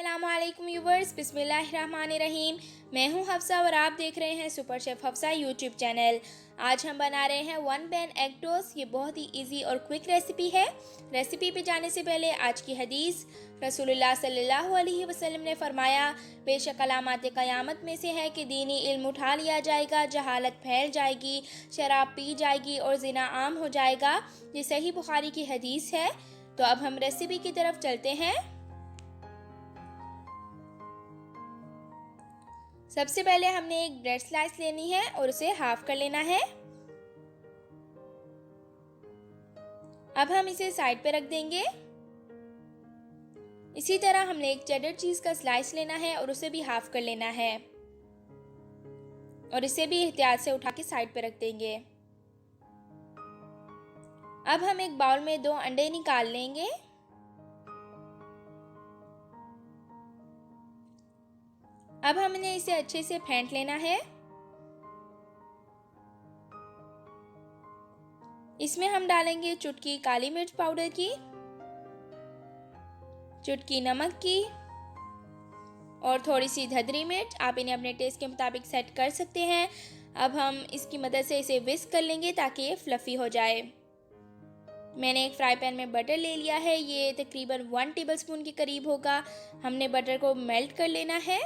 अस्सलामुअलैकुम व्यूवर्स, बिस्मिल्लाहिर्रहमानिर्रहीम। मैं हूं हफ्सा और आप देख रहे हैं super chef Hafsa YouTube channel. आज हम बना रहे हैं वन पैन एग टोस्ट। ये बहुत ही इजी और क्विक रेसिपी है। रेसिपी पे जाने से पहले आज की हदीस, रसूलुल्लाह सल्लल्लाहु अलैहि वसल्लम ने फरमाया, बेशक अलामात क़यामत में से है कि दीनी इल्म उठा लिया जाएगा, जहालत फैल जाएगी, शराब पी जाएगी और ज़िना आम हो जाएगा। ये सही बुखारी की हदीस है। तो अब हम रेसिपी की तरफ चलते हैं। सबसे पहले हमने एक ब्रेड स्लाइस लेनी है और उसे हाफ कर लेना है। अब हम इसे साइड पे रख देंगे। इसी तरह हमने एक चेडर चीज का स्लाइस लेना है और उसे भी हाफ कर लेना है और इसे भी एहतियात से उठा के साइड पे रख देंगे। अब हम एक बाउल में 2 अंडे निकाल लेंगे। अब हमने इसे अच्छे से फेंट लेना है। इसमें हम डालेंगे चुटकी काली मिर्च पाउडर की, चुटकी नमक की और थोड़ी सी धधरी मिर्च। आप इन्हें अपने टेस्ट के मुताबिक सेट कर सकते हैं। अब हम इसकी मदद से इसे विस्क कर लेंगे ताकि ये फ्लफ़ी हो जाए। मैंने एक फ्राई पैन में बटर ले लिया है। ये तकरीबन 1 टेबलस्पून के करीब होगा। हमने बटर को मेल्ट कर लेना है।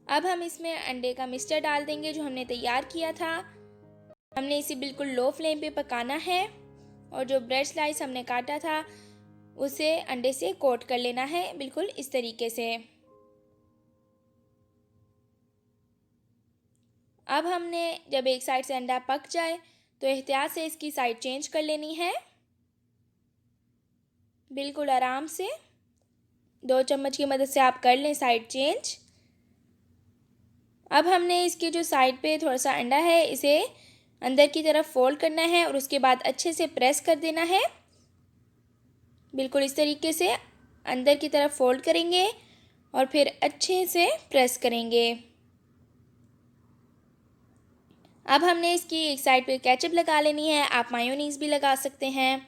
अब हम इसमें अंडे का मिक्सचर डाल देंगे जो हमने तैयार किया था। हमने इसे बिल्कुल लो फ्लेम पे पकाना है और जो ब्रेड स्लाइस हमने काटा था उसे अंडे से कोट कर लेना है, बिल्कुल इस तरीके से। अब हमने जब एक साइड से अंडा पक जाए तो एहतियात से इसकी साइड चेंज कर लेनी है, बिल्कुल आराम से। 2 चम्मच की मदद से आप कर लें साइड चेंज। अब हमने इसके जो साइड पे थोड़ा सा अंडा है इसे अंदर की तरफ फोल्ड करना है और उसके बाद अच्छे से प्रेस कर देना है, बिल्कुल इस तरीके से अंदर की तरफ फोल्ड करेंगे और फिर अच्छे से प्रेस करेंगे। अब हमने इसकी एक साइड पे केचप लगा लेनी है। आप मायोनीज़ भी लगा सकते हैं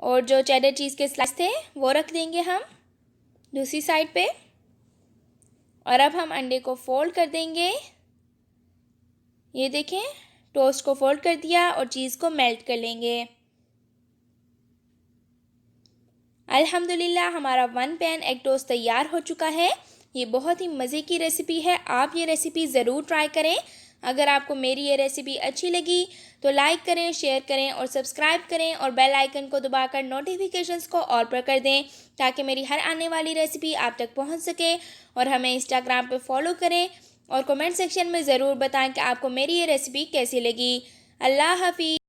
और जो चेडर चीज़ के स्लाइस थे वो रख देंगे हम दूसरी साइड पे। और अब हम अंडे को फोल्ड कर देंगे। ये देखें, टोस्ट को फोल्ड कर दिया और चीज़ को मेल्ट कर लेंगे। अल्हम्दुलिल्लाह हमारा वन पैन एग टोस्ट तैयार हो चुका है। ये बहुत ही मज़े की रेसिपी है। आप ये रेसिपी ज़रूर ट्राई करें। अगर आपको मेरी ये रेसिपी अच्छी लगी तो लाइक करें, शेयर करें और सब्सक्राइब करें और बेल आइकन को दबाकर नोटिफिकेशंस को ऑल पर कर दें ताकि मेरी हर आने वाली रेसिपी आप तक पहुंच सके। और हमें इंस्टाग्राम पे फॉलो करें और कमेंट सेक्शन में ज़रूर बताएं कि आपको मेरी ये रेसिपी कैसी लगी। अल्लाह हाफ़िज़।